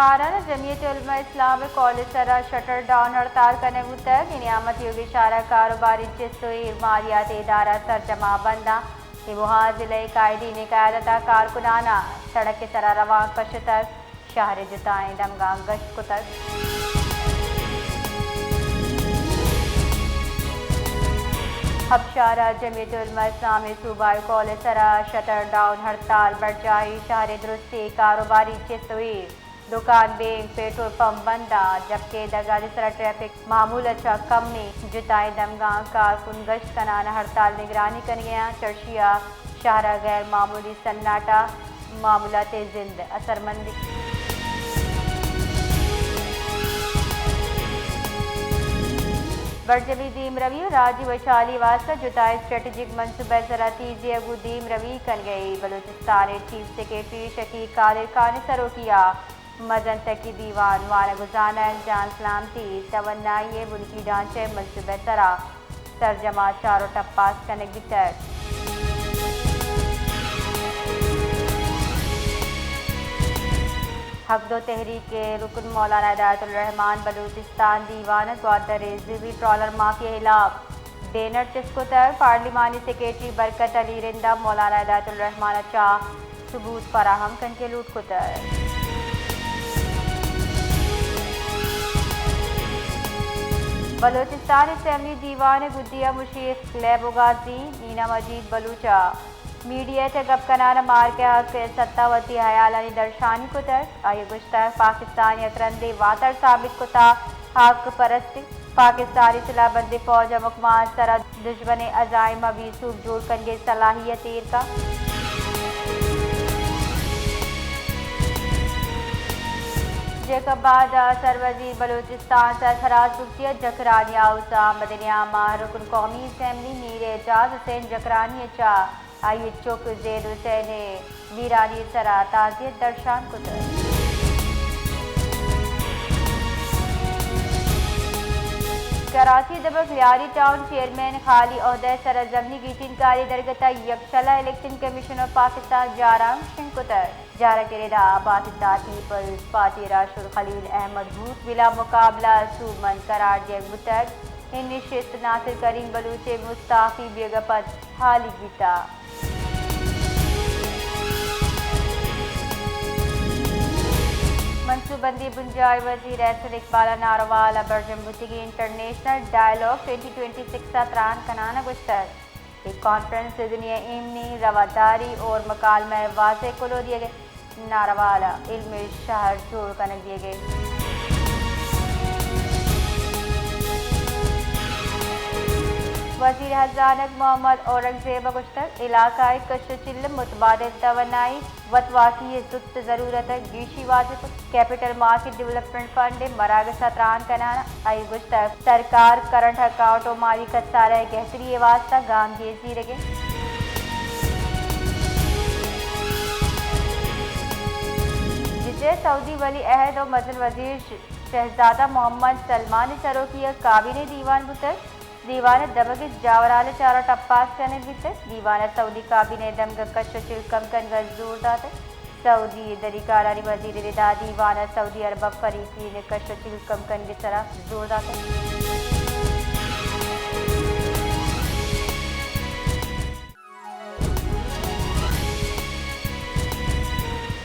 खारन जमीयत उलमा इस्लाम कॉलेज सरा shutter down हड़ताल करने तक नियामत योगी इशारा कारोबारी चिस्तोई मालियात इदारा सरजमा बंदा मुहाजिले कायदीन क़यादता कारकुनाना सड़क के सरा रवा कश तक शहर जुताएं दमगा गश्त को तक हबशारा जमीयत उलमा इस्लामी सूबाई कॉलेज सरा शटर डाउन हड़ताल बढ़ जाही शहर दुरुस्ती कारोबारी चिस्तोई दुकान बैंक पेट्रोल पंप बंदा जबकि दरगाह सरा ट्रैफिक मामूल अच्छा कम में जुताई दमगा कारकुन गश्त कनाना हड़ताल निगरानी कर गया चर्शिया शहरा गैर मामूली सन्नाटा मामूलात जिंद असरमंदी बरजबी दीम रवि राजी वैशाली वास्ता जुताई स्ट्रेटेजिक मनसूबे जरा तीजी अगू दीम रवि कर गई बलूचिस्तान चीफ सेक्रेटरी शकीक कादिर खान सरोकिया मजन तकी दीवान वाला गुजाना जान सलामती तवन्नाई बुनकी ढांचे मनसूबे सरा सरजमा चारों टप्पास कनेक्ट तक हकदो तहरीक के रुकन मौलाना हिदायतुर रहमान बलूचिस्तान दीवान ग्वादर रिजवी ट्रॉलर माफिया खिलाफ डेनर चिस्को तक पार्लिमानी सेक्रेटरी बरकत अली रिंदा मौलाना हिदायतुर रहमान चाह सबूत फराहम कन के लूट को तक बलूचिस्तान असेंबली दीवान गुद्दिया मुशीफ लेबोगाजी नीना मजीद बलूचा मीडिया से गप कनाना मार के हक सत्तावती हयालानी दर्शानी को तक आये गुश्तर पाकिस्तानी अकरंदे वातर साबित को था हक परस्ती पाकिस्तानी सिलाबंदी फौज मुकमान सरा दुश्मन अजाइम अभी सूख जोड़ करेंगे सलाहियत का बाद सरवजी बलूचिस्तान सरफराज गुप्तिया जकरानी आउसा मदनियामा रुकन कौमी असम्बली मीर एजाज हुसैन जकरानी चा आइए चौक जैद हुसैन वीरानी सरा ताजियत दर्शान कुतर कराची दबक लियारी टाउन चेयरमैन खाली ओहदे सरजमनी गिटिनकारी दरगता यकशला इलेक्शन कमीशन ऑफ पाकिस्तान जाराम सिंह कुतर जारा केरेदा पाकिस्तान पीपल्स पार्टी राशुल खलील अहमद भूत बिला मुकाबला सूमन करार जैग बुतर इन निशिस्त नासिर करीम बलूचे मुस्ताफी बेगपत हाली गीता मनसूबंदी बुंजाई वजीर एहसन इकबाल नारवाल बरजम्बुतिगी इंटरनेशनल डायलॉग 2026 त्रान कनाना गुश्तर एक कॉन्फ्रेंस दुनिया इमनी रवादारी और मकाल में वाजे को लो दिए गए नारवाला इल्म शहर जोड़ कर दिए गए वजीर हजानक मोहम्मद औरंगजेब गुश्तर इलाकाई कशचिल मुतबादिल तवनाई वतवासी जुत ज़रूरत गीशी वाजिब कैपिटल मार्केट डेवलपमेंट फंड मराग सत्रान कनाना आई गुश्तर सरकार करंट अकाउंट और माली कसारा गहतरी वास्ता गाम गेजी रगे जिसे सऊदी वली अहद और मजल वजीर शहजादा मोहम्मद सलमान सरोकिया काबिने दीवान बुतर दीवान दमग जावराल चारा टप्पास करने बीते दीवान सऊदी काबिने दमग कश चिलकम कन जोरदार सऊदी दरिकारानी वजीर रिदा दीवान सऊदी अरब फरीकी ने कश चिलकम कन की तरह जोरदार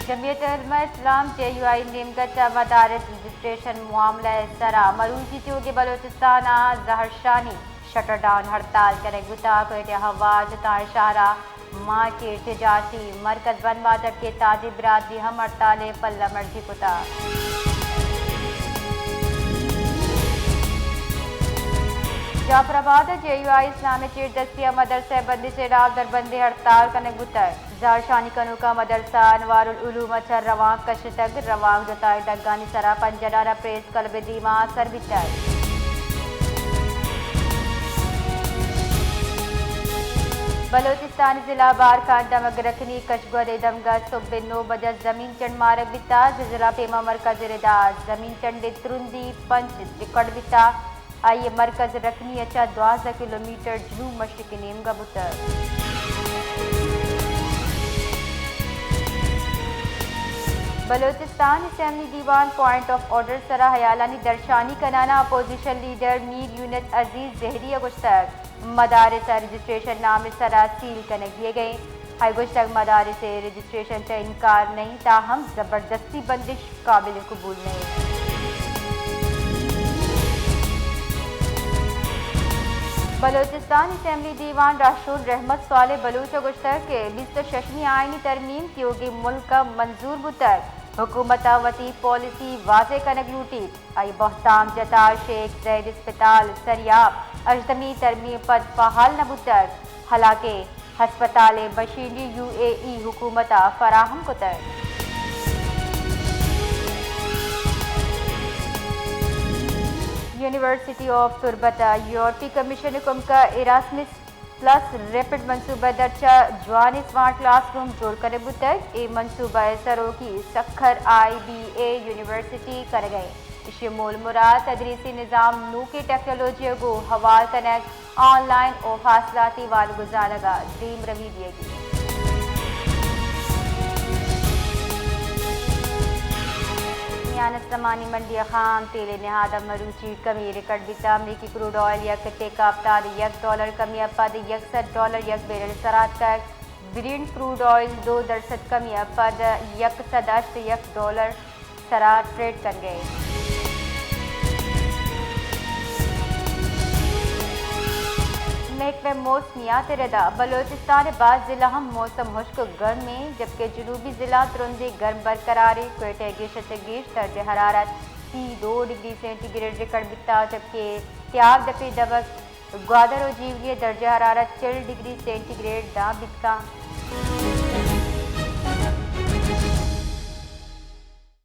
जमीयत उलमा इस्लाम JUI नीमगत मदारस रजिस्ट्रेशन मामला सरा मरूजी के बलूचिस्तान जहरशानी शटर डाउन हड़ताल करे गुता को हवाज ताशारा मार्केट तिजारती मरकज बनवा के ताजी बिरादरी हम हड़ताल पल्ला मर्जी पुता जाफराबाद JUI इस्लामी चीर दस्तिया मदरसा बंदी से डाल दरबंदी हड़ताल करने गुतर जारशानी कनु का मदरसा अनवारुल उलूम अचर रवां कश तक रवां जताई दगानी सरा पंजडारा प्रेस कलब दीमा सर बितर बलूचिस्तान जिला बार खान दमग रखनी कशगोदे दमगा सुबह 9 बजे जमीन चंड मारक बिता जिला पेमा मरकज रिदाज जमीन चंड त्रुंदी पंच रिकॉर्ड बिता आइए मरकज रखनी अच्छा 12 किलोमीटर जनूब मशरकी नेमगा बुतर बलोचिस्तान असम्बली दीवान पॉइंट ऑफ ऑर्डर सरा हयालानी दरशानी कनाना अपोजिशन लीडर मीर यूनिस अजीज जहरी अगुश्तक मदारस रजिस्ट्रेशन नाम सरा सील करने दिए गए। अगुश्तक मदारस रजिस्ट्रेशन से इनकार नहीं, ताहम जबरदस्ती बंदिश काबिल कबूल नहीं। बलोचिस्तान असम्बली दीवान राशुल रहमत साले बलूच गुश्तर के 26वीं आईनी तरमीम की होगी मुल्क का मंजूर बुतर हुकूमत वती पॉलिसी वाजे कनक लूटी आई बहताम जता शेख जैद अस्पताल सरियाब अजदमी तरमीम पद फहाल न बुतर हालांकि हस्पताल मशीनरी UAE हुकूमत फराहम कुतर। यूनिवर्सिटी ऑफ तुर्बता यूरोपी कमीशन हुक्म का इरास्मस प्लस रैपिड मनसूबा दर्जा जवान स्मार्ट क्लासरूम जोड़ कर बुतक ए मनसूबा सरों की सखर IBA यूनिवर्सिटी कर गए। इसे मूल मुराद तदरीसी निज़ाम नू की टेक्नोलॉजी को हवाल कनेक्ट ऑनलाइन और फासलाती वाल गुजारगा दीम रवी दिएगी। समानी मंडी खाम तेल नहादा मरूची कमी रिकॉर्ड बिता अमरीकी क्रूड ऑयल यक तेकाबतार $1 कमी पद $61 यक बैरल सरात का ब्रेंट क्रूड ऑयल 2% कमी पद $1 सरा ट्रेड कर गए। महकमे मौसमियात रदा बलोचिस्तान बाद जिला हम मौसम खुश्क गर्म में जबकि जनूबी जिला तुरंदे गर्म बरकरार कोयटे गिश दर्ज हरारत 2 डिग्री सेंटीग्रेड रिकॉर्ड बिता जबकि त्याग दफे दबक ग्वादर और जीवली दर्ज हरारत 4 डिग्री सेंटीग्रेड दा बिता।